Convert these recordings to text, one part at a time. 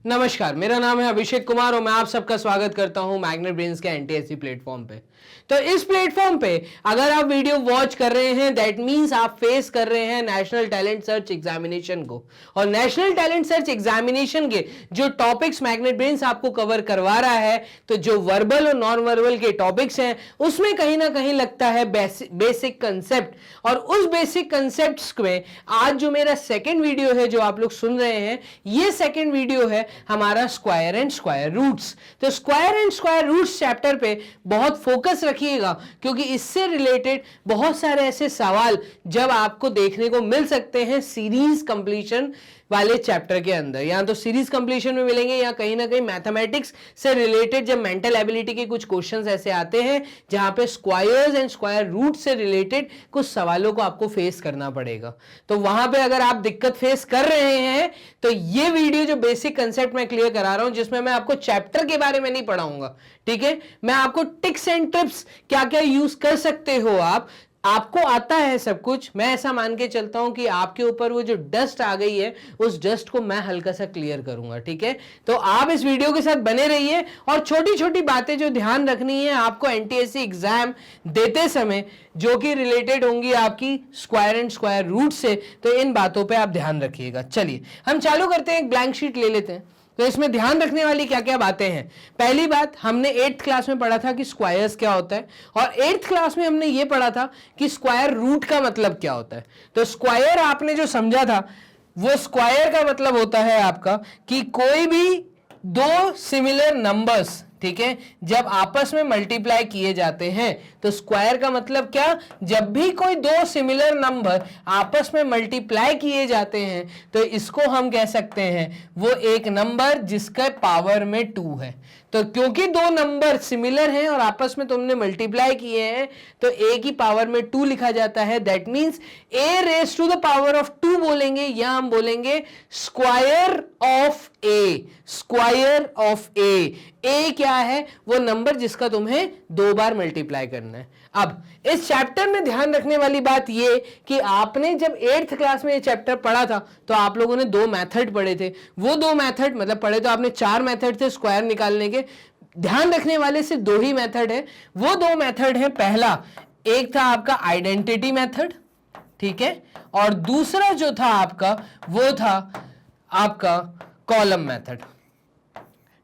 नमस्कार, मेरा नाम है अभिषेक कुमार और मैं आप सबका स्वागत करता हूं मैग्नेट ब्रेन्स के एनटीएससी प्लेटफॉर्म पे। तो इस प्लेटफॉर्म पे अगर आप वीडियो वॉच कर रहे हैं दैट मींस आप फेस कर रहे हैं नेशनल टैलेंट सर्च एग्जामिनेशन को, और नेशनल टैलेंट सर्च एग्जामिनेशन के जो टॉपिक्स मैग्नेट ब्रेन्स आपको कवर करवा रहा है, तो जो वर्बल और नॉन वर्बल के टॉपिक्स हैं उसमें कहीं ना कहीं लगता है बेसिक कंसेप्ट, और उस बेसिक कंसेप्ट्स में आज जो मेरा सेकेंड वीडियो है जो आप लोग सुन रहे हैं, ये सेकेंड वीडियो है हमारा स्क्वायर एंड स्क्वायर रूट्स। तो square and square roots chapter पे बहुत फोकस रखिएगा, क्योंकि इससे रिलेटेड बहुत सारे ऐसे सवाल जब आपको देखने को मिल सकते हैं सीरीज कंप्लीशन वाले चैप्टर के अंदर, या तो सीरीज कंप्लीशन में मिलेंगे या कहीं ना कहीं मैथमेटिक्स से रिलेटेड जब मेंटल एबिलिटी के कुछ क्वेश्चंस ऐसे आते हैं जहां पे स्क्वायर्स एंड स्क्वायर रूट से रिलेटेड कुछ सवालों को आपको फेस करना पड़ेगा। तो वहां पे अगर आप दिक्कत फेस कर रहे हैं तो ये वीडियो जो बेसिक कंसेप्ट मैं क्लियर करा रहा हूं, जिसमें मैं आपको चैप्टर के बारे में नहीं पढ़ाऊंगा, ठीक है, मैं आपको टिप्स एंड ट्रिप्स क्या क्या यूज कर सकते हो आपको आता है सब कुछ। मैं ऐसा मान के चलता हूं कि आपके ऊपर वो जो डस्ट आ गई है उस डस्ट को मैं हल्का सा क्लियर करूंगा, ठीक है। तो आप इस वीडियो के साथ बने रहिए, और छोटी छोटी बातें जो ध्यान रखनी है आपको एनटीएससी एग्जाम देते समय जो कि रिलेटेड होंगी आपकी स्क्वायर एंड स्क्वायर रूट से, तो इन बातों पे आप ध्यान रखिएगा। चलिए हम चालू करते हैं, एक ब्लैंक शीट ले लेते हैं। तो इसमें ध्यान रखने वाली क्या क्या बातें हैं। पहली बात, हमने 8th क्लास में पढ़ा था कि स्क्वायर्स क्या होता है, और 8th क्लास में हमने ये पढ़ा था कि स्क्वायर रूट का मतलब क्या होता है। तो स्क्वायर आपने जो समझा था, वो स्क्वायर का मतलब होता है आपका कि कोई भी दो सिमिलर नंबर्स, ठीक है, जब आपस में मल्टीप्लाई किए जाते हैं, तो स्क्वायर का मतलब क्या, जब भी कोई दो सिमिलर नंबर आपस में मल्टीप्लाई किए जाते हैं तो इसको हम कह सकते हैं वो एक नंबर जिसका पावर में 2 है। तो क्योंकि दो नंबर सिमिलर हैं और आपस में तुमने मल्टीप्लाई किए हैं तो a की पावर में 2 लिखा जाता है। That means a raise to the power of 2 बोलेंगे, या हम बोलेंगे square of a। Square of a, a क्या है, वो नंबर जिसका तुम्हें 2 बार मल्टीप्लाई करना है। अब इस चैप्टर में ध्यान रखने वाली बात ये कि आपने जब 8th क्लास में ये चैप्टर पढ़ा था तो आप लोगों ने 2 मेथड पढ़े थे। वो 2 मेथड मतलब पढ़े तो आपने 4 मेथड थे स्क्वायर निकालने के, ध्यान रखने वाले सिर्फ 2 ही मेथड है। वो 2 मेथड है, पहला एक था आपका आइडेंटिटी मेथड, ठीक है, और दूसरा जो था आपका वो था आपका कॉलम मेथड,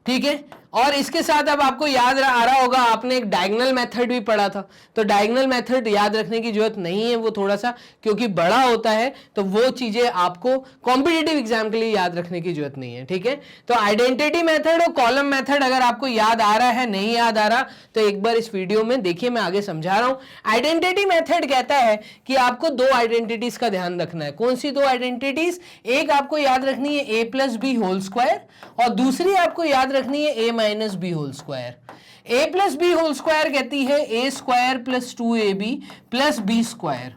ठीक है। और इसके साथ अब आपको याद आ रहा होगा आपने एक डायगोनल मेथड भी पढ़ा था। तो डायगोनल मेथड याद रखने की जरूरत नहीं है, वो थोड़ा सा क्योंकि बड़ा होता है तो वो चीजें आपको कॉम्पिटिटिव एग्जाम के लिए याद रखने की जरूरत नहीं है, ठीक है। तो आइडेंटिटी मेथड और कॉलम मेथड अगर आपको याद आ रहा है, नहीं याद आ रहा तो एक बार इस वीडियो में देखिए, मैं आगे समझा रहा हूं। आइडेंटिटी मेथड कहता है कि आपको 2 आइडेंटिटीज का ध्यान रखना है। कौन सी 2 आइडेंटिटीज? एक आपको याद रखनी है a plus B whole square, और दूसरी आपको याद रखनी है a minus B whole square. a plus B whole square कहती है a square plus 2ab plus B square,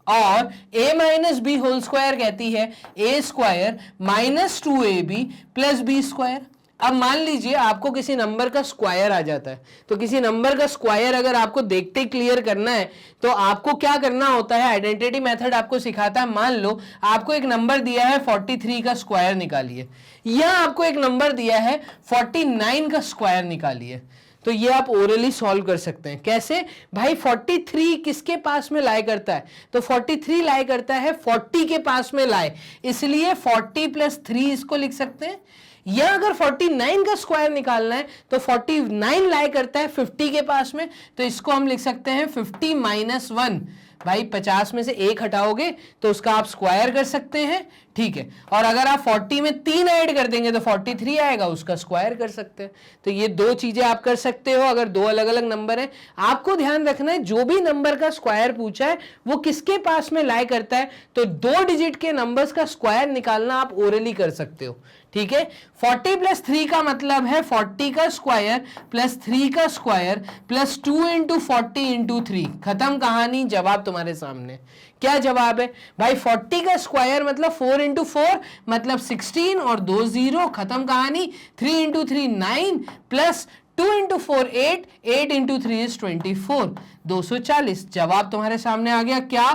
और a minus B whole square कहती है a square minus 2ab plus B square. अब मान लीजिए आपको किसी नंबर का स्क्वायर आ जाता है, तो किसी नंबर का स्क्वायर अगर आपको देखते क्लियर करना है तो आपको क्या करना होता है, आइडेंटिटी मेथड आपको सिखाता है। मान लो आपको एक नंबर दिया है 43 का स्क्वायर निकालिए, या आपको एक नंबर दिया है 49 का स्क्वायर निकालिए, तो ये आप ओरली सॉल्व कर सकते हैं। कैसे भाई? 43 किसके पास में लाई करता है, तो 43 लाई करता है 40 के पास में लाई, इसलिए 40 प्लस 3 इसको लिख सकते हैं। या अगर 49 का स्क्वायर निकालना है तो 49 लाई करता है 50 के पास में, तो इसको हम लिख सकते हैं 50 माइनस 1। भाई 50 में से 1 हटाओगे तो उसका आप स्क्वायर कर सकते हैं, ठीक है। और अगर आप 40 में 3 ऐड कर देंगे तो 43 आएगा, उसका स्क्वायर कर सकते हैं। तो ये 2 चीजें आप कर सकते हो अगर 2 अलग अलग नंबर हैं। आपको ध्यान रखना है जो भी नंबर का स्क्वायर पूछा है वो किसके पास में लाई करता है, तो 2 डिजिट के नंबर्स का स्क्वायर निकालना आप ओरली कर सकते हो, ठीक है। 40 प्लस 3 का मतलब है 40 का स्क्वायर प्लस 3 का स्क्वायर प्लस 2 इंटू 40 इंटू 3, खत्म कहानी। जवाब तुम्हारे सामने। क्या जवाब है भाई? 40 का स्क्वायर मतलब 4 इंटू 4 मतलब 16 और 2 0, खत्म कहानी। 3 into 3 9 plus 2 into 4 8, 8 into 3 is 24, 240। जवाब तुम्हारे सामने आ गया। क्या?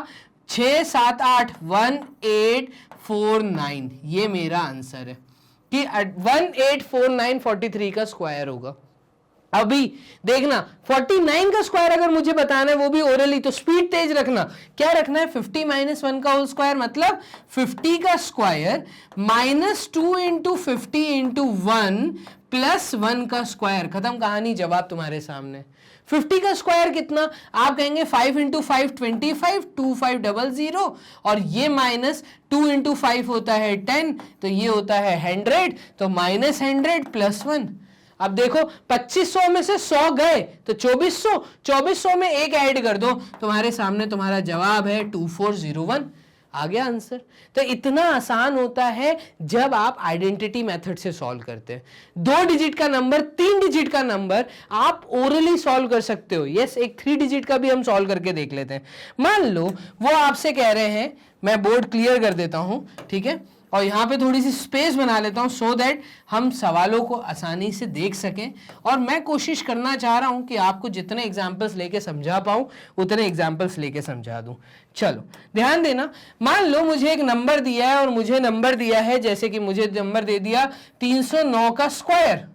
6 7 8 1 8 4 9, ये मेरा आंसर है। कि 184943 का स्क्वायर होगा। अभी देखना 49 का स्क्वायर अगर मुझे बताना है वो भी ओरली, तो स्पीड तेज रखना। क्या रखना है? 50 - 1 का होल स्क्वायर, मतलब 50 का स्क्वायर -2 × 50 × 1 + 1 का स्क्वायर। खत्म कहानी, जवाब तुम्हारे सामने। 50 का स्क्वायर कितना? आप कहेंगे 5 × 5 25, 2500, और ये -2 × 5 होता है 10, तो ये होता है 100, तो -100 + 1। अब देखो 2500 में से 100 गए तो 2400, 2400 में एक ऐड कर दो, तुम्हारे सामने तुम्हारा जवाब है 2401। आ गया आंसर। तो इतना आसान होता है जब आप आइडेंटिटी मेथड से सॉल्व करते हैं। 2 डिजिट का नंबर, 3 डिजिट का नंबर आप ओरली सॉल्व कर सकते हो। यस, एक 3 डिजिट का भी हम सॉल्व करके देख लेते हैं। मान लो वो आपसे कह रहे हैं, मैं बोर्ड क्लियर कर देता हूं, ठीक है, और यहाँ पे थोड़ी सी स्पेस बना लेता हूँ सो दैट हम सवालों को आसानी से देख सकें। और मैं कोशिश करना चाह रहा हूँ कि आपको जितने एग्जाम्पल्स लेके समझा पाऊँ उतने एग्जाम्पल्स लेके समझा दूँ। चलो ध्यान देना, मान लो मुझे एक नंबर दिया है और मुझे नंबर दिया है, जैसे कि मुझे नंबर दे दिया 309 का स्क्वायर।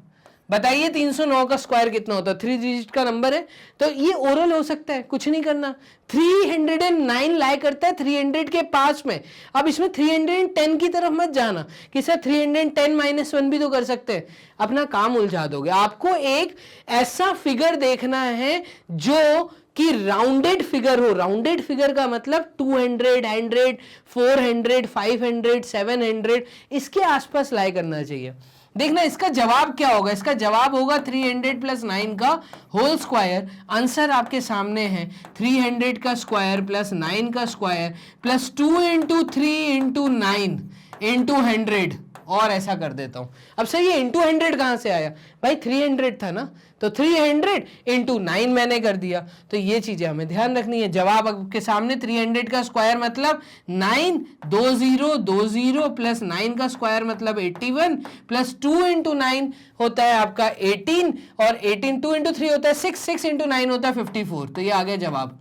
बताइए 309 का स्क्वायर कितना होता है? 3 डिजिट का नंबर है, तो ये ओरल हो सकता है, कुछ नहीं करना। 309 लाई करता है 300 के पास में। अब इसमें 310 की तरफ मत जाना कि सर 310 - 1 भी तो कर सकते हैं, अपना काम उलझा दोगे। आपको एक ऐसा फिगर देखना है जो कि राउंडेड फिगर हो। राउंडेड फिगर का मतलब 200, 100, 400, 500, 700 इसके आसपास लाई करना चाहिए। देखना इसका जवाब क्या होगा। इसका जवाब होगा 300 + 9 का होल स्क्वायर। आंसर आपके सामने है 300 का स्क्वायर + 9 का स्क्वायर +2 × 3 × 9 × 100। और ऐसा कर देता हूं। अब सही है, इंटू 100 कहां से आया भाई? 300 था ना, तो 300 × 9 मैंने कर दिया। तो ये चीजें हमें ध्यान रखनी है। जवाब आपके सामने 300 का स्क्वायर मतलब 9, 2020 + 9 का स्क्वायर मतलब 81 +2 × 9 होता है आपका 18, और 18 2 × 3 होता है 6, 6 × 9 होता है 54। तो ये आ गया जवाब।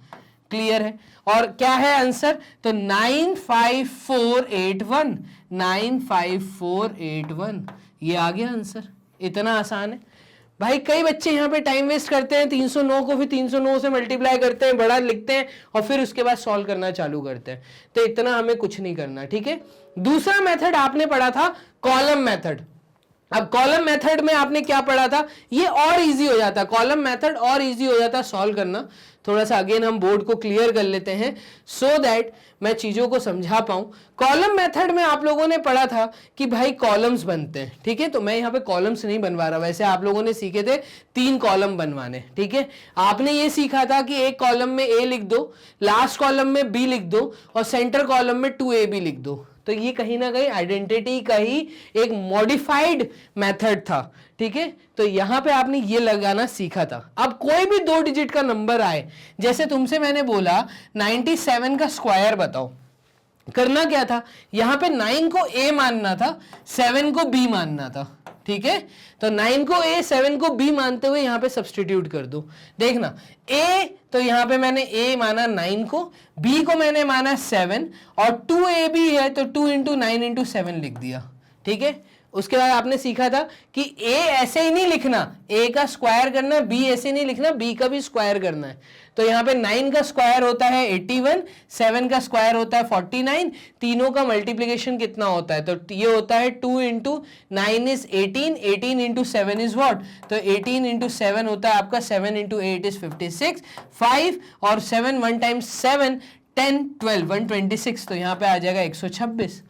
क्लियर है? और क्या है आंसर? तो 95481, 95481 ये आ गया आंसर। इतना आसान है भाई। कई बच्चे यहाँ पे टाइम वेस्ट करते हैं, 309 को फिर 309 से मल्टीप्लाई करते हैं, बड़ा लिखते हैं और फिर उसके बाद सॉल्व करना चालू करते हैं। तो इतना हमें कुछ नहीं करना, ठीक है। दूसरा मेथड आपने पढ़ा था कॉलम मेथड। अब कॉलम मेथड में आपने क्या पढ़ा था? ये और इजी हो जाता, कॉलम मेथड और इजी हो जाता सॉल्व करना। थोड़ा सा अगेन हम बोर्ड को क्लियर कर लेते हैं सो दैट मैं चीजों को समझा पाऊं। कॉलम मेथड में आप लोगों ने पढ़ा था कि भाई कॉलम्स बनते हैं, ठीक है। तो मैं यहाँ पे कॉलम्स नहीं बनवा रहा, वैसे आप लोगों ने सीखे थे 3 कॉलम बनवाने, ठीक है। आपने ये सीखा था कि एक कॉलम में ए लिख दो, लास्ट कॉलम में बी लिख दो और सेंटर कॉलम में 2ab लिख दो। तो ये कहीं ना कहीं आइडेंटिटी का ही एक मॉडिफाइड मेथड था, ठीक है। तो यहां पे आपने ये लगाना सीखा था। अब कोई भी 2 डिजिट का नंबर आए, जैसे तुमसे मैंने बोला 97 का स्क्वायर बताओ, करना क्या था? यहां पे 9 को a मानना था, 7 को b मानना था, ठीक है। तो 9 को a 7 को b मानते हुए यहां पे सब्स्टिट्यूट कर दो। देखना a, तो यहां पे मैंने a माना 9 को, b को मैंने माना 7 और 2ab है तो 2 × 9 × 7 लिख दिया, ठीक है। उसके बाद आपने सीखा था कि a ऐसे ही नहीं लिखना, a का स्क्वायर करना, b ऐसे नहीं लिखना, b का भी स्क्वायर करना है। तो यहाँ पे 9 का स्क्वायर होता है 81, 7 का स्क्वायर होता है 49, तीनों का मल्टीप्लिकेशन कितना होता है? तो ये होता है 2 × 9 इज 18, 18 × 7 इज व्हाट? तो 18 × 7 होता है आपका 7 × 8 इज 56, 5 और 7 1 टाइम्स 7 10 12 126, तो यहाँ पे आ जाएगा 126।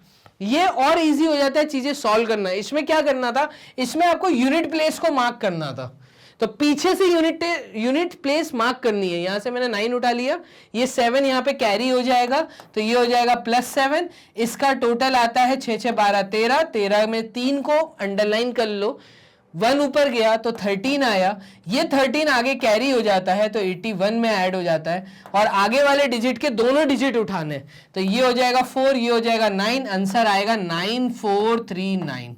ये और इजी हो जाता है चीजें सॉल्व करना। इसमें क्या करना था? इसमें आपको यूनिट प्लेस को मार्क करना था। तो पीछे से यूनिट प्लेस मार्क करनी है। यहां से मैंने 9 उठा लिया, ये 7 यहाँ पे कैरी हो जाएगा, तो ये हो जाएगा +7। इसका टोटल आता है 6 6 12 13, 13 में 3 को अंडरलाइन कर लो, 1 ऊपर गया तो 13 आया, ये 13 आगे कैरी हो जाता है तो 81 में ऐड हो जाता है, और आगे वाले डिजिट के दोनों डिजिट उठाने, तो ये हो जाएगा 4, ये हो जाएगा 9, आंसर आएगा 9439।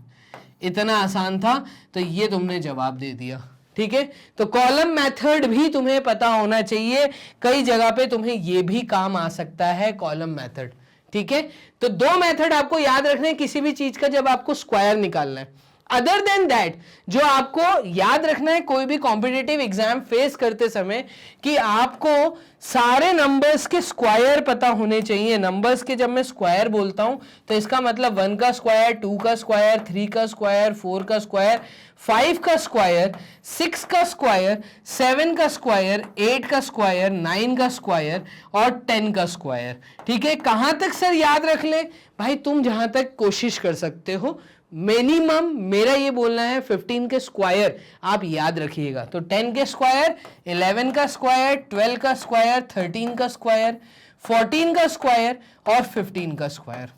इतना आसान था, तो ये तुमने जवाब दे दिया, ठीक है। तो कॉलम मेथड भी तुम्हें पता होना चाहिए, कई जगह पे तुम्हें ये भी काम आ सकता है कॉलम मेथड, ठीक है, तो दो मेथड आपको याद रखने हैं किसी भी चीज का जब आपको स्क्वायर निकालना है। अदर देन दैट जो आपको याद रखना है कोई भी कॉम्पिटिटिव एग्जाम फेस करते समय कि आपको सारे नंबर्स के स्क्वायर पता होने चाहिए। नंबर्स के जब मैं स्क्वायर बोलता हूं तो इसका मतलब 1 का स्क्वायर, 2 का स्क्वायर, 3 का स्क्वायर, 4 का स्क्वायर, 5 का स्क्वायर, 6 का स्क्वायर, 7 का स्क्वायर, 8 का स्क्वायर, 9 का स्क्वायर और 10 का स्क्वायर। ठीक है, कहां तक सर याद रख ले भाई, तुम जहां तक कोशिश कर सकते हो। मिनिमम मेरा ये बोलना है 15 के स्क्वायर आप याद रखिएगा। तो 10 के स्क्वायर, 11 का स्क्वायर, 12 का स्क्वायर, 13 का स्क्वायर, 14 का स्क्वायर और 15 का स्क्वायर।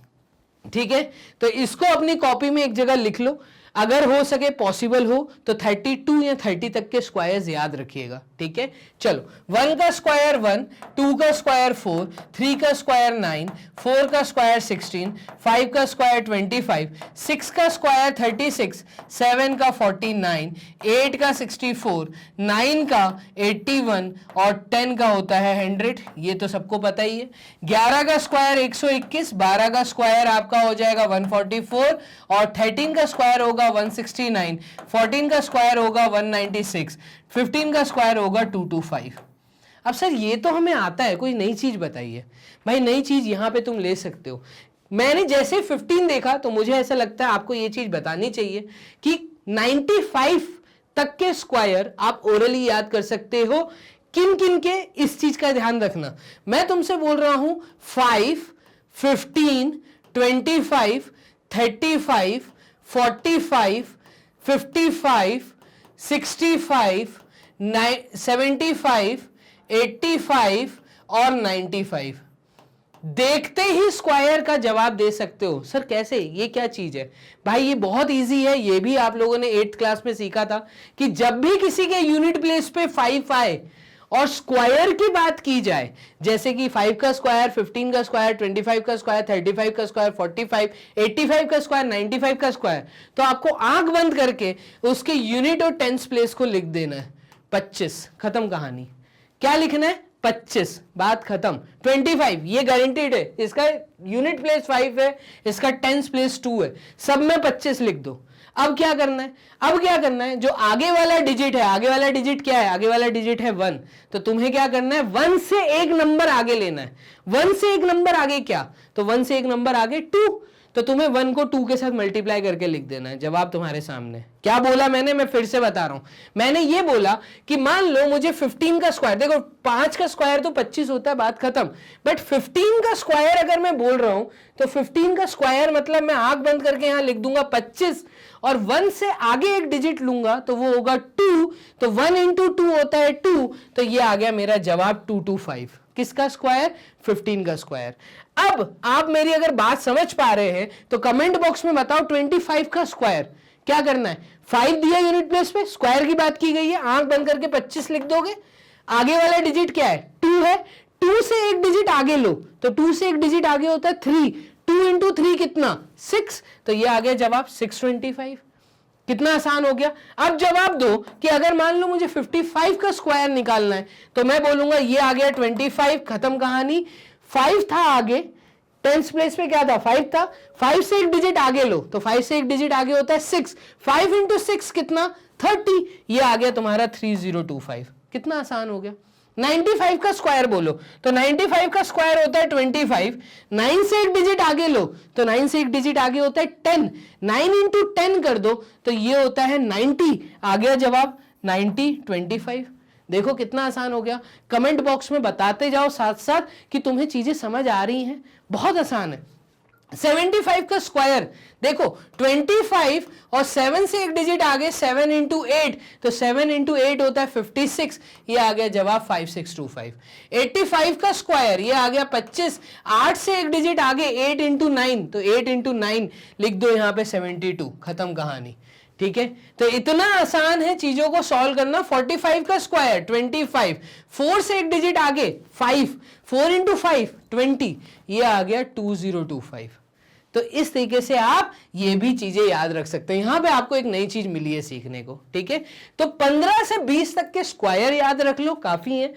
ठीक है, तो इसको अपनी कॉपी में एक जगह लिख लो। अगर हो सके पॉसिबल हो तो 32 या 30 तक के स्क्वायर्स याद रखिएगा। ठीक है, चलो 1 का स्क्वायर 1, 2 का स्क्वायर 4, 3 का स्क्वायर 9, 4 का स्क्वायर 16, 5 का स्क्वायर 25, 6 का स्क्वायर 36, 7 का 49, 8 का 64, 9 का 81 और 10 का होता है 100। ये तो सबको पता ही है। 11 का स्क्वायर 121, 12 का स्क्वायर आपका हो जाएगा 144 और 13 का स्क्वायर होगा 169, 14 का स्क्वायर होगा 196, 15 का स्क्वायर होगा 225। अब सर ये तो हमें आता है, कोई नई चीज बताइए। भाई नई चीज यहां पे तुम ले सकते हो। मैंने जैसे 15 देखा तो मुझे ऐसा लगता है आपको ये चीज बतानी चाहिए कि 95 तक के स्क्वायर आप ओरली याद कर सकते हो। किन किन के, इस चीज का ध्यान रखना। मैं तुमसे बोल रहा हूं 5, 15, 25, 35, 45, 55, 65, 75, 85 और 95। देखते ही स्क्वायर का जवाब दे सकते हो। सर कैसे, ये क्या चीज है? भाई ये बहुत इजी है। ये भी आप लोगों ने 8th क्लास में सीखा था कि जब भी किसी के यूनिट प्लेस पे 5 आए और स्क्वायर की बात की जाए, जैसे कि 5 का स्क्वायर, 15 का स्क्वायर, 25 का स्क्वायर, 35 का स्क्वायर, 45, 85 का स्क्वायर, 95 का स्क्वायर, तो आपको आंख बंद करके उसके यूनिट और टेंस प्लेस को लिख देना है। 25, खत्म कहानी। क्या लिखना है? 25, बात खत्म। 25 ये गारंटीड है, इसका यूनिट प्लेस 5 है, इसका टेंस प्लेस 2 है, सब में 25 लिख दो। अब क्या करना है? अब क्या करना है, जो आगे वाला डिजिट है, आगे वाला डिजिट क्या है? आगे वाला डिजिट है 1। तो तुम्हें क्या करना है? 1 से एक नंबर आगे लेना है। 1 से एक नंबर आगे क्या? तो 1 से एक नंबर आगे 2। तो तुम्हें 1 को 2 के साथ मल्टीप्लाई करके लिख देना है। जवाब तुम्हारे सामने। क्या बोला मैंने? मैं फिर से बता रहा हूं। मैंने ये बोला कि मान लो मुझे 15 का स्क्वायर, देखो 5 का स्क्वायर तो 25 होता है, बात खत्म। बट 15 का स्क्वायर अगर मैं बोल रहा हूं तो 15 का स्क्वायर मतलब मैं आंख बंद करके यहां लिख दूंगा 25 और 1 से आगे एक डिजिट लूंगा तो वो होगा 2। तो 1 into 2 होता है 2। तो ये आ गया मेरा जवाब 225। किसका स्क्वायर? 15 का स्क्वायर। अब आप मेरी अगर बात समझ पा रहे हैं तो कमेंट बॉक्स में बताओ 25 का स्क्वायर क्या करना है। 5 दिया यूनिट प्लेस पे, स्क्वायर की बात की गई है, आंख बंद करके 25 लिख दोगे। आगे वाला डिजिट क्या है? 2 है। 2 से एक डिजिट आगे लो, तो 2 से एक डिजिट आगे होता है 3। 2 into 3 कितना? 6। तो ये आ गया जवाब 625। कितना आसान हो गया। अब जवाब दो कि अगर मान लो मुझे 55 का स्क्वायर निकालना है तो मैं बोलूंगा ये आ गया 25, खत्म कहानी। 5 था आगे, टेंस प्लेस पे क्या था? 5 था। 5 से एक डिजिट आगे लो, तो 5 से एक डिजिट आगे होता है 6। 5 into 6 कितना? 30। ये आ गया तुम्हारा 3025। कितना आसान हो गया। 95 का स्क्वायर बोलो, तो 95 का स्क्वायर होता है 25। 9 से एक डिजिट आगे लो, तो 9 से एक डिजिट आगे होता है 10। 9 into 10 कर दो तो ये होता है 90। आ गया जवाब 9025। देखो कितना आसान हो गया। कमेंट बॉक्स में बताते जाओ साथ साथ कि तुम्हें चीजें समझ आ रही हैं। बहुत आसान है। 75 का स्क्वायर देखो, 25 और 7 से एक डिजिट आगे 7 into 8, तो 7 into 8 होता है 56। ये आ गया जवाब 5625। 85 का स्क्वायर ये आ गया 25। 8 से एक डिजिट आगे 8 into 9, तो 8 into 9 लिख दो यहाँ पे 72। खत्म कहानी। ठीक है, तो इतना आसान है चीजों को सॉल्व करना। 45 का स्क्वायर 25। 4 से एक डिजिट आगे 5। 4 into 5 20। ये आ गया 2025। तो इस तरीके से आप ये भी चीजें याद रख सकते हैं। यहां पे आपको एक नई चीज मिली है सीखने को, ठीक है। तो 15 से 20 तक के स्क्वायर याद रख लो, काफी है।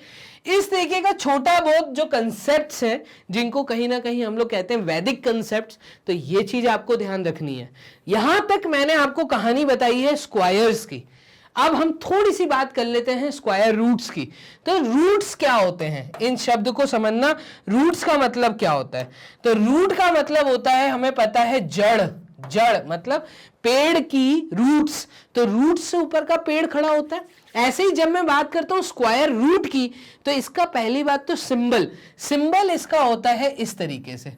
इस तरीके का छोटा बहुत जो कंसेप्ट्स हैं, जिनको कहीं ना कहीं हम लोग कहते हैं वैदिक कंसेप्ट्स, तो ये चीज आपको ध्यान रखनी है। यहां तक मैंने आपको कहानी बताई है स्क्वायर्स की। अब हम थोड़ी सी बात कर लेते हैं स्क्वायर रूट्स की। तो रूट्स क्या होते हैं, इन शब्द को समझना। रूट्स का मतलब क्या होता है? तो रूट का मतलब होता है, हमें पता है, जड़। जड़ मतलब पेड़ की रूट्स, तो रूट्स से ऊपर का पेड़ खड़ा होता है। ऐसे ही जब मैं बात करता हूं स्क्वायर रूट की, तो इसका पहली बात तो सिंबल इसका होता है इस तरीके से।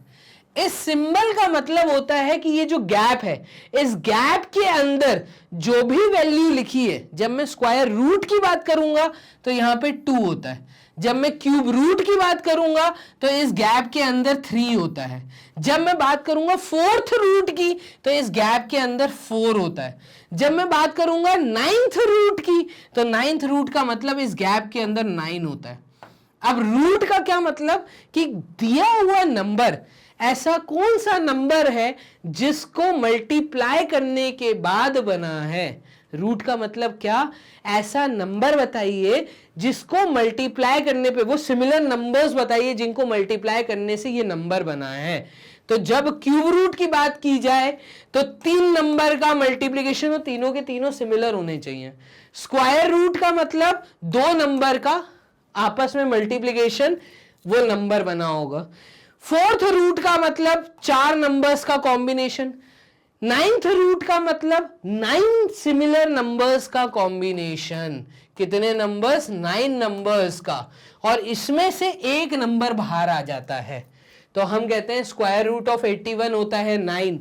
इस सिंबल का मतलब होता है कि ये जो गैप है, इस गैप के अंदर जो भी वैल्यू लिखी है, जब मैं स्क्वायर रूट की बात करूंगा तो यहां पे 2 होता है। जब मैं क्यूब रूट की बात करूंगा तो इस गैप के अंदर 3 होता है। जब मैं बात करूंगा फोर्थ रूट की तो इस गैप के अंदर 4 होता है। जब मैं बात करूंगा 9th रूट की तो 9th रूट का मतलब इस गैप के अंदर 9 होता है। अब रूट का क्या मतलब कि दिया हुआ नंबर, ऐसा कौन सा नंबर है जिसको मल्टीप्लाई करने के बाद बना है। रूट का मतलब क्या, ऐसा नंबर बताइए जिसको मल्टीप्लाई करने पे, वो सिमिलर नंबर्स बताइए जिनको मल्टीप्लाई करने से ये नंबर बना है। तो जब क्यूब रूट की बात की जाए तो 3 नंबर का मल्टीप्लिकेशन, तीनों के तीनों सिमिलर होने चाहिए। स्क्वायर रूट का मतलब 2 नंबर का आपस में मल्टीप्लिकेशन, वो नंबर बना होगा। फोर्थ रूट का मतलब 4 नंबर्स का कॉम्बिनेशन। 9th रूट का मतलब 9 सिमिलर नंबर्स का कॉम्बिनेशन। कितने नंबर्स? 9 नंबर्स का, और इसमें से एक नंबर बाहर आ जाता है। तो हम कहते हैं स्क्वायर रूट ऑफ 81 होता है 9,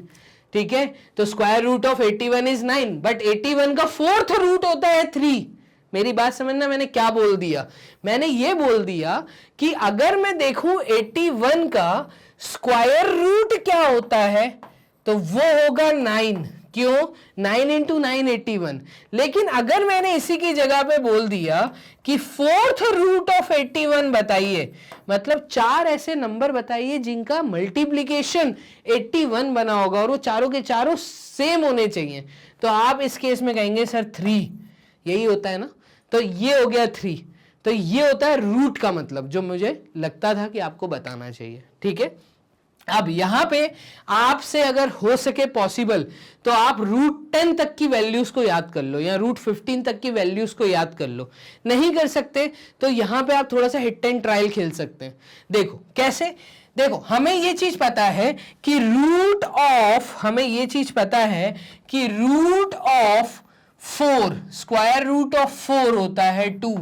ठीक है। तो square root of 81 is 9, but 81 का फोर्थ रूट होता है 3। मेरी बात समझना, मैंने क्या बोल दिया? मैंने ये बोल दिया कि अगर मैं देखूं 81 का स्क्वायर रूट क्या होता है तो वो होगा 9। क्यों? 9 इंटू 9 81। लेकिन अगर मैंने इसी की जगह पे बोल दिया कि फोर्थ रूट ऑफ 81 बताइए, मतलब 4 ऐसे नंबर बताइए जिनका मल्टीप्लीकेशन 81 बना होगा और वो चारों के चारों सेम होने चाहिए, तो आप इस केस में कहेंगे सर 3, यही होता है ना। तो ये हो गया 3। तो ये होता है रूट का मतलब, जो मुझे लगता था कि आपको बताना चाहिए, ठीक है। अब यहां पे आपसे अगर हो सके पॉसिबल तो आप रूट 10 तक की वैल्यूज को याद कर लो या रूट 15 तक की वैल्यूज को याद कर लो। नहीं कर सकते तो यहां पे आप थोड़ा सा हिट एंड ट्रायल खेल सकते हैं। देखो कैसे, देखो हमें ये चीज पता है कि रूट ऑफ, हमें ये चीज पता है कि root of 4, square root of 4 होता है 2,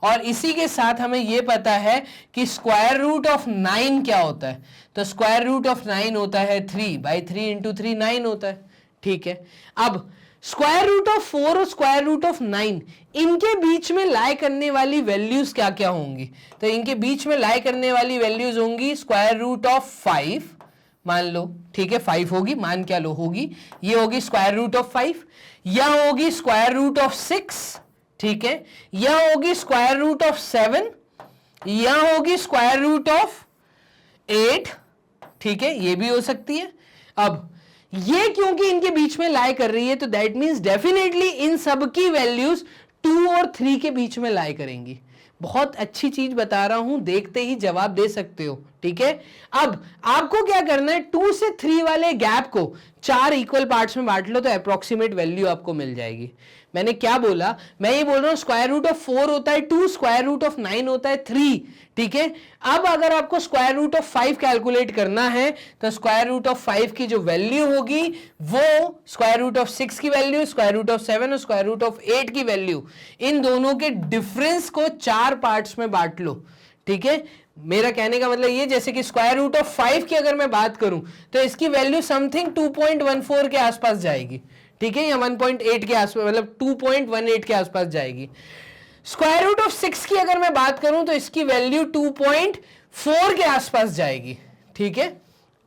और इसी के साथ हमें यह पता है कि स्क्वायर रूट ऑफ 9 क्या होता है। तो स्क्वायर रूट ऑफ 9 होता है 3, बाई 3 इंटू 3 9 होता है, ठीक है। अब स्क्वायर रूट ऑफ 4 और स्क्वायर रूट ऑफ 9, इनके बीच में लाई करने वाली वैल्यूज क्या क्या होंगी? तो इनके बीच में लाई करने वाली वैल्यूज होंगी स्क्वायर रूट ऑफ 5, मान लो, ठीक है 5 होगी, मान क्या लो होगी, ये होगी स्क्वायर रूट ऑफ 5, या होगी स्क्वायर रूट ऑफ 6, ठीक है, या होगी स्क्वायर रूट ऑफ 7, या होगी स्क्वायर रूट ऑफ 8, ठीक है, ये भी हो सकती है। अब ये क्योंकि इनके बीच में लाई कर रही है तो दैट मींस डेफिनेटली इन सब की वैल्यूज 2 और 3 के बीच में लाई करेंगी। बहुत अच्छी चीज बता रहा हूं, देखते ही जवाब दे सकते हो, ठीक है। अब आपको क्या करना है, 2 से 3 वाले गैप को 4 इक्वल पार्ट्स में बांट लो तो अप्रोक्सीमेट वैल्यू आपको मिल जाएगी। मैंने क्या बोला, मैं ये बोल रहा हूं स्क्वायर रूट ऑफ 4 होता है 2, स्क्वायर रूट ऑफ 9 होता है 3, ठीक है। अब अगर आपको स्क्वायर रूट ऑफ 5 कैलकुलेट करना है तो स्क्वायर रूट ऑफ 5 की जो वैल्यू होगी वो स्क्वायर रूट ऑफ 6 की वैल्यू, स्क्वायर रूट ऑफ 7 और स्क्वायर रूट ऑफ 8 की वैल्यू, इन दोनों के डिफरेंस को 4 पार्ट्स में बांट लो, ठीक है। मेरा कहने का मतलब ये, जैसे कि स्क्वायर रूट ऑफ 5 की अगर मैं बात करूं तो इसकी वैल्यू समथिंग 2.14 के आसपास जाएगी, ठीक है, या 1.8 के आसपास, मतलब 2.18 के आसपास जाएगी। स्क्वायर रूट ऑफ 6 की अगर मैं बात करूं तो इसकी वैल्यू 2.4 के आसपास जाएगी, ठीक है।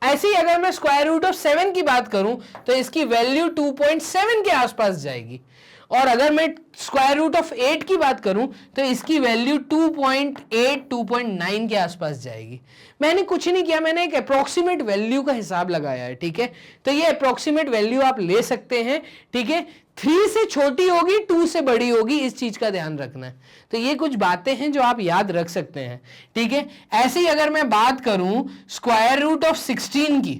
ऐसे ही अगर मैं स्क्वायर रूट ऑफ 7 की बात करूं तो इसकी वैल्यू 2.7 के आसपास जाएगी, और अगर मैं स्क्वायर रूट ऑफ 8 की बात करूं तो इसकी वैल्यू 2.8 2.9 के आसपास जाएगी। मैंने कुछ नहीं किया, मैंने एक अप्रोक्सीमेट वैल्यू का हिसाब लगाया है, ठीक है। तो ये अप्रोक्सीमेट वैल्यू आप ले सकते हैं, ठीक है। 3 से छोटी होगी, 2 से बड़ी होगी, इस चीज का ध्यान रखना है। तो ये कुछ बातें हैं जो आप याद रख सकते हैं, ठीक है। ऐसे ही अगर मैं बात करूं स्क्वायर रूट ऑफ 16 की,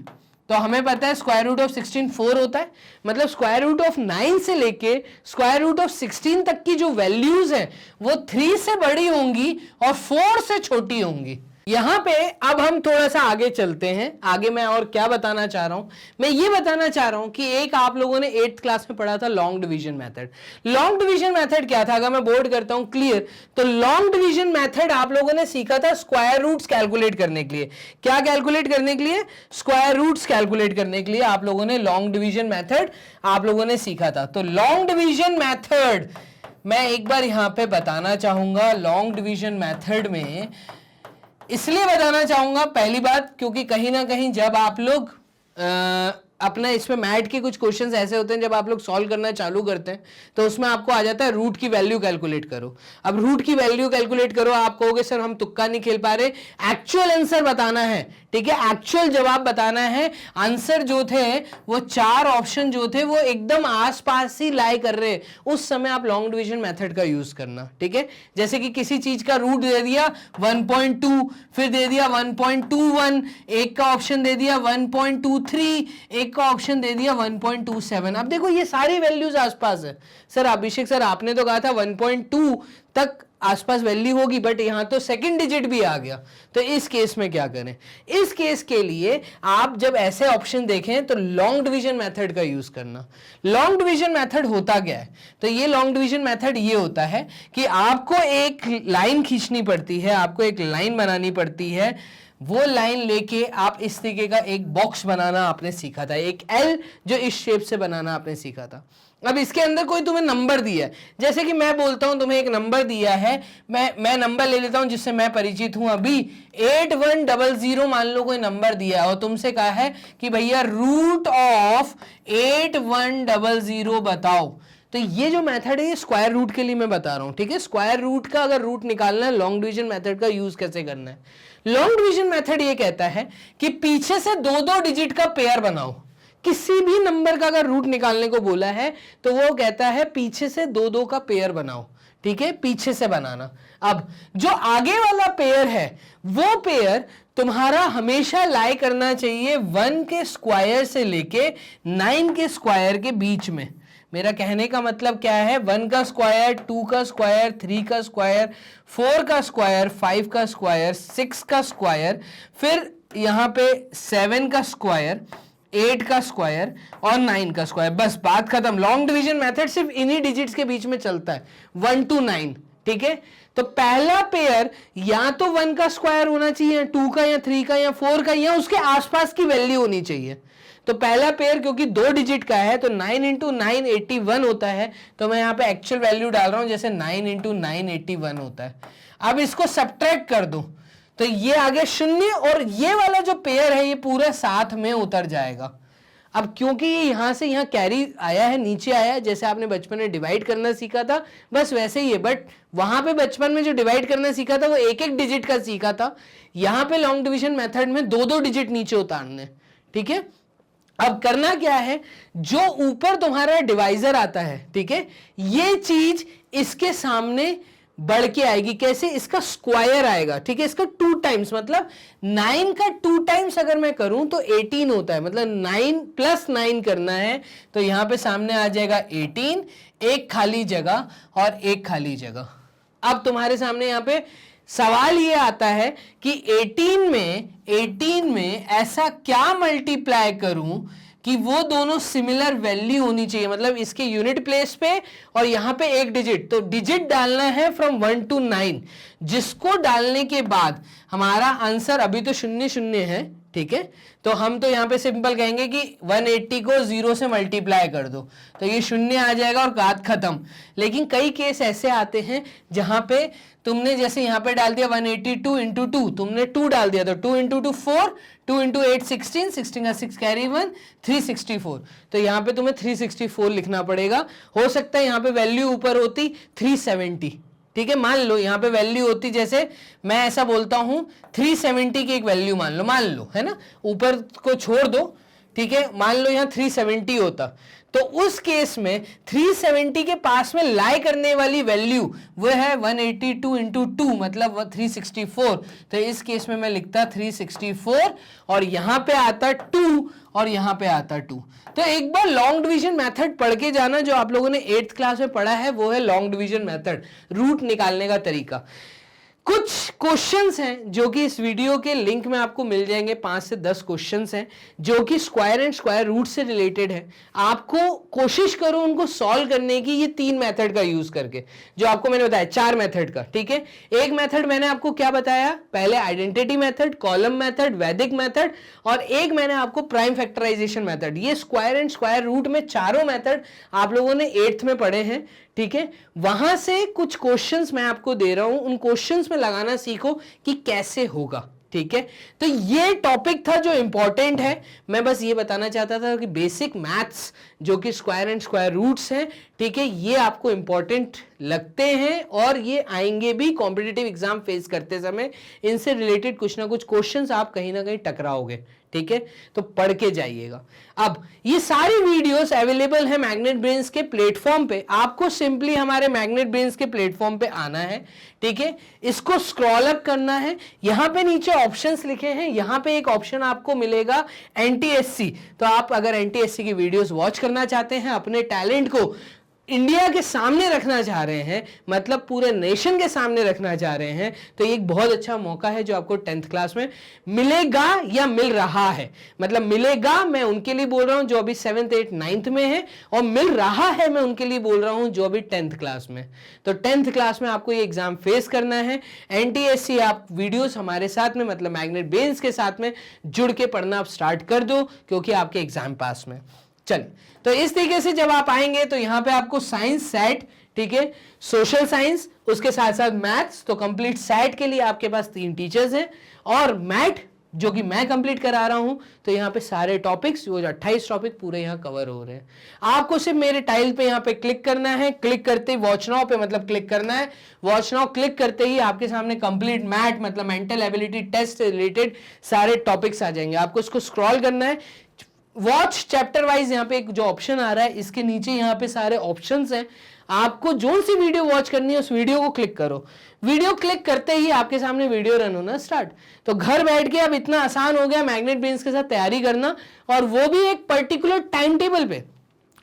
तो हमें पता है स्क्वायर रूट ऑफ 16 4 होता है, मतलब स्क्वायर रूट ऑफ 9 से लेके स्क्वायर रूट ऑफ 16 तक की जो वैल्यूज हैं वो 3 से बड़ी होंगी और 4 से छोटी होंगी। यहां पे अब हम थोड़ा सा आगे चलते हैं। आगे मैं और क्या बताना चाह रहा हूं, मैं ये बताना चाह रहा हूं कि एक आप लोगों ने 8th क्लास में पढ़ा था long division method. Long division method क्या था, अगर मैं बोर्ड करता हूं क्लियर, तो लॉन्ग डिवीजन मेथड आप लोगों ने सीखा था स्क्वायर रूट्स कैलकुलेट करने के लिए। क्या कैलकुलेट करने के लिए? स्क्वायर रूट्स कैलकुलेट करने के लिए आप लोगों ने लॉन्ग डिवीजन मेथड आप लोगों ने सीखा था। तो लॉन्ग डिवीजन मेथड मैं एक बार यहां पे बताना चाहूंगा। लॉन्ग डिवीजन मेथड में इसलिए बताना चाहूंगा, पहली बात क्योंकि कहीं ना कहीं जब आप लोग अपना इसमें मैथ के कुछ क्वेश्चंस ऐसे होते हैं, जब आप लोग सॉल्व करना चालू करते हैं तो उसमें आपको आ जाता है रूट की वैल्यू कैलकुलेट करो। अब रूट की वैल्यू कैलकुलेट करो, आप कहोगे सर हम तुक्का नहीं खेल पा रहे, एक्चुअल आंसर बताना है, ठीक है, एक्चुअल जवाब बताना है। आंसर जो थे वो 4 ऑप्शन जो थे वो एकदम आसपास ही लाई कर रहे, उस समय आप लॉन्ग डिवीजन मेथड का यूज करना, ठीक है। जैसे कि किसी चीज का रूट दे दिया 1.2, फिर दे दिया 1.21, एक का ऑप्शन दे दिया 1.23, एक का ऑप्शन दे दिया 1.27। अब देखो ये सारी वैल्यूज आसपास है। सर अभिषेक सर आपने तो कहा था 1.2 तक आसपास वैल्यू होगी, बट यहां तो सेकंड डिजिट भी आ गया। तो इस केस में क्या करें? इस केस के लिए आप जब ऐसे ऑप्शन देखें तो लॉन्ग डिवीजन मेथड का यूज करना। लॉन्ग डिवीजन मेथड होता क्या है? तो ये लॉन्ग डिवीजन मेथड ये होता है कि आपको एक लाइन खींचनी पड़ती है, आपको एक लाइन बनानी पड़ती है। वो लाइन लेके आप इस तरीके का एक बॉक्स बनाना आपने सीखा था, एक एल जो इस शेप से बनाना आपने सीखा था। अब इसके अंदर कोई तुम्हें नंबर दिया है, जैसे कि मैं बोलता हूं तुम्हें एक नंबर दिया है, मैं नंबर ले लेता हूं जिससे मैं परिचित हूं अभी, 8100 मान लो कोई नंबर दिया है और तुमसे कहा है कि भैया रूट ऑफ 8100 बताओ। तो ये जो मेथड है ये स्क्वायर रूट के लिए मैं बता रहा हूं, ठीक है। स्क्वायर रूट का अगर रूट निकालना है, लॉन्ग डिवीजन मेथड का यूज कैसे करना है? लॉन्ग डिवीजन मेथड ये कहता है कि पीछे से 2-2 डिजिट का पेयर बनाओ। किसी भी नंबर का अगर रूट निकालने को बोला है तो वो कहता है पीछे से 2-2 का पेयर बनाओ, ठीक है, पीछे से बनाना। अब जो आगे वाला पेयर है वो पेयर तुम्हारा हमेशा लाई करना चाहिए 1 के स्क्वायर से लेके 9 के स्क्वायर के बीच में। मेरा कहने का मतलब क्या है? 1 का स्क्वायर, 2 का स्क्वायर, 3 का स्क्वायर, 4 का स्क्वायर, 5 का स्क्वायर, 6 का स्क्वायर, फिर यहां पे 7 का स्क्वायर, 8 का स्क्वायर और 9 का स्क्वायर। बस बात खत्म। लॉन्ग डिवीजन मेथड सिर्फ इन्हीं डिजिट्स के बीच में चलता है, 1 to 9, ठीक है। तो पहला पेयर या तो 1 का स्क्वायर होना चाहिए, 2 का या 3 का या 4 का, या उसके आसपास की वैल्यू होनी चाहिए। तो पहला पेयर क्योंकि 2 डिजिट का है तो 9 into 9 81 होता है, तो मैं यहाँ पे एक्चुअल वैल्यू डाल रहा हूं, जैसे 9 into 9 81 होता है। अब इसको सब्ट्रैक्ट कर दो तो ये आगे 0 और ये वाला जो पेयर है ये पूरा साथ में उतर जाएगा। अब क्योंकि ये यहां से यहां कैरी आया है, नीचे आया है, जैसे आपने बचपन में डिवाइड करना सीखा था बस वैसे ही है, बट वहां पे बचपन में जो डिवाइड करना सीखा था वो 1-1 डिजिट का सीखा था। यहां पे लॉन्ग डिवीजन मेथड में 2-2 डिजिट नीचे उतारने, ठीक है। अब करना क्या है, जो ऊपर तुम्हारा डिवाइजर आता है, ठीक है, ये चीज इसके सामने बढ़ के आएगी। कैसे? इसका स्क्वायर आएगा, ठीक है, इसका 2 टाइम्स, मतलब 9 का 2 टाइम्स अगर मैं करूं तो 18 होता है, मतलब 9 + 9 करना है तो यहां पे सामने आ जाएगा 18, एक खाली जगह और एक खाली जगह। अब तुम्हारे सामने यहां पे सवाल ये आता है कि 18 में ऐसा क्या मल्टीप्लाई करूं कि वो दोनों सिमिलर वैल्यू होनी चाहिए, मतलब इसके यूनिट प्लेस पे और यहां पे एक डिजिट, तो डिजिट डालना है फ्रॉम 1 to 9, जिसको डालने के बाद हमारा आंसर अभी तो 0 0 है, ठीक है, तो हम तो यहाँ पे सिंपल कहेंगे कि 180 को 0 से मल्टीप्लाई कर दो तो ये शून्य आ जाएगा और बात खत्म। लेकिन कई केस ऐसे आते हैं जहां पे तुमने जैसे यहाँ पे डाल दिया 182 इंटू 2, तुमने 2 डाल दिया तो 2 इंटू 2 4, 2 इंटू 8 16, 16 का 6 कैरी 1 364, तो यहाँ पे तुम्हें 364 लिखना पड़ेगा। हो सकता है यहाँ पे वैल्यू ऊपर होती 370, ठीक है, मान लो यहाँ पे वैल्यू होती, जैसे मैं ऐसा बोलता हूं 370 की एक वैल्यू मान लो है ना, ऊपर को छोड़ दो, ठीक है, मान लो यहाँ 370 होता तो उस केस में 370 के पास में लाई करने वाली वैल्यू वो है 182 इंटू 2 मतलब 364, तो इस केस में मैं लिखता 364 और यहां पे आता 2 और यहां पे आता 2। तो एक बार लॉन्ग डिवीजन मेथड पढ़ के जाना, जो आप लोगों ने 8th क्लास में पढ़ा है वो है लॉन्ग डिवीजन मेथड, रूट निकालने का तरीका। कुछ क्वेश्चंस हैं जो कि इस वीडियो के लिंक में आपको मिल जाएंगे, 5 से 10 क्वेश्चंस हैं जो कि स्क्वायर एंड स्क्वायर रूट से रिलेटेड है। आपको कोशिश करो उनको सॉल्व करने की, ये 3 मेथड का यूज करके, जो आपको मैंने बताया 4 मेथड का, ठीक है। एक मेथड मैंने आपको क्या बताया, पहले आइडेंटिटी मेथड, कॉलम मेथड, वैदिक मेथड, और एक मैंने आपको प्राइम फैक्टराइजेशन मेथड। ये स्क्वायर एंड स्क्वायर रूट में चारों मेथड आप लोगों ने 8th में पढ़े हैं, ठीक है। वहां से कुछ क्वेश्चंस मैं आपको दे रहा हूं, उन क्वेश्चंस में लगाना सीखो कि कैसे होगा, ठीक है। तो ये टॉपिक था जो इंपॉर्टेंट है। मैं बस ये बताना चाहता था कि बेसिक मैथ्स जो कि स्क्वायर एंड स्क्वायर रूट्स हैं, ठीक है, ये आपको इंपॉर्टेंट लगते हैं और ये आएंगे भी कॉम्पिटिटिव एग्जाम फेस करते समय। इनसे रिलेटेड कुछ ना कुछ क्वेश्चंस आप कहीं ना कहीं टकराओगे, ठीक है, तो पढ़ के जाइएगा। अब ये सारी वीडियोस अवेलेबल है मैग्नेट ब्रेन्स के प्लेटफॉर्म पे, आपको सिंपली हमारे मैग्नेट ब्रेन्स के प्लेटफॉर्म पे आना है, ठीक है, इसको स्क्रॉल अप करना है, यहां पे नीचे ऑप्शंस लिखे हैं, यहां पे एक ऑप्शन आपको मिलेगा एनटीएससी। तो आप अगर एनटीएससी की वीडियोस वॉच करना चाहते हैं, अपने टैलेंट को इंडिया के सामने रखना चाह रहे हैं, मतलब पूरे नेशन के सामने रखना चाह रहे हैं, तो ये एक बहुत अच्छा मौका है जो आपको 10th क्लास में मिलेगा या मिल रहा है। मतलब मिलेगा मैं उनके लिए बोल रहा हूं जो अभी 7th 8th 9th में है, और मिल रहा है मैं उनके लिए बोल रहा हूं जो अभी 10th क्लास में। तो 10th क्लास में आपको ये एग्जाम फेस करना है। एनटीएससी आप वीडियोस हमारे साथ में, मतलब मैग्नेट ब्रेन्स के साथ में जुड़ के पढ़ना आप स्टार्ट कर दो, क्योंकि आपके एग्जाम पास में। चलिए, तो इस तरीके से जब आप आएंगे तो यहां पे आपको साइंस सेट, ठीक है, सोशल साइंस, उसके साथ साथ मैथ्स, तो कंप्लीट सेट के लिए आपके पास 3 टीचर्स हैं, और मैथ जो कि मैं कंप्लीट करा रहा हूं, तो यहां पे सारे टॉपिक्स जो 28 टॉपिक पूरे यहां कवर हो रहे हैं। आपको सिर्फ मेरे टाइल पे यहां पे क्लिक करना है, क्लिक करते ही वॉच नाउ पे मतलब क्लिक करना है, वॉच नाउ क्लिक करते ही आपके सामने कंप्लीट मैथ मतलब मेंटल एबिलिटी टेस्ट से रिलेटेड सारे टॉपिक्स आ जाएंगे। आपको इसको स्क्रॉल करना है, वॉच चैप्टर वाइज, यहाँ पे एक जो ऑप्शन आ रहा है इसके नीचे यहाँ पे सारे ऑप्शंस हैं, आपको जो सी वीडियो वॉच करनी है उस वीडियो को क्लिक करो। वीडियो क्लिक करते ही आपके सामने वीडियो रन होना स्टार्ट। तो घर बैठ के अब इतना आसान हो गया मैग्नेट ब्रेन्स के साथ तैयारी करना, और वो भी एक पर्टिकुलर टाइम टेबल पे।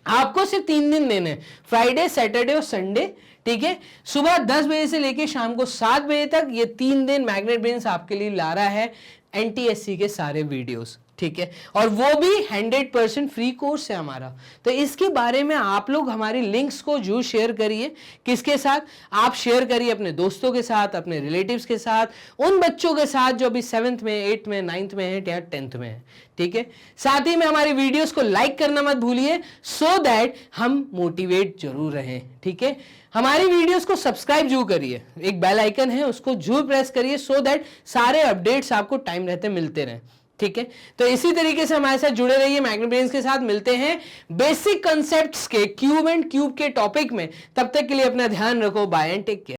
आपको सिर्फ 3 दिन देने, फ्राइडे, सैटरडे और संडे, ठीक है, सुबह 10 बजे से लेके शाम को 7 बजे तक। ये 3 दिन मैग्नेट ब्रेन्स आपके लिए ला रहा है एनटीएससी के सारे वीडियोस, ठीक है, और वो भी 100% फ्री कोर्स है हमारा। तो इसके बारे में आप लोग हमारी लिंक्स को जरूर शेयर करिए। किसके साथ? आप शेयर करिए अपने दोस्तों के साथ, अपने रिलेटिव्स के साथ, उन बच्चों के साथ जो अभी 7th में, 8th में, 9th में है या 10th में है, ठीक है। साथ ही में हमारी वीडियोस को लाइक करना मत भूलिए, सो दैट हम मोटिवेट जरूर रहें, ठीक है। हमारी वीडियोस को सब्सक्राइब जरूर करिए, एक बेल आइकन है उसको जरूर प्रेस करिए, सो दैट सारे अपडेट्स आपको टाइम रहते मिलते रहें, ठीक है। तो इसी तरीके से हमारे साथ जुड़े रहिए, मैग्नेट ब्रेन्स के साथ मिलते हैं बेसिक कंसेप्ट्स के क्यूब एंड क्यूब के टॉपिक में। तब तक के लिए अपना ध्यान रखो, बाय एंड टेक केयर।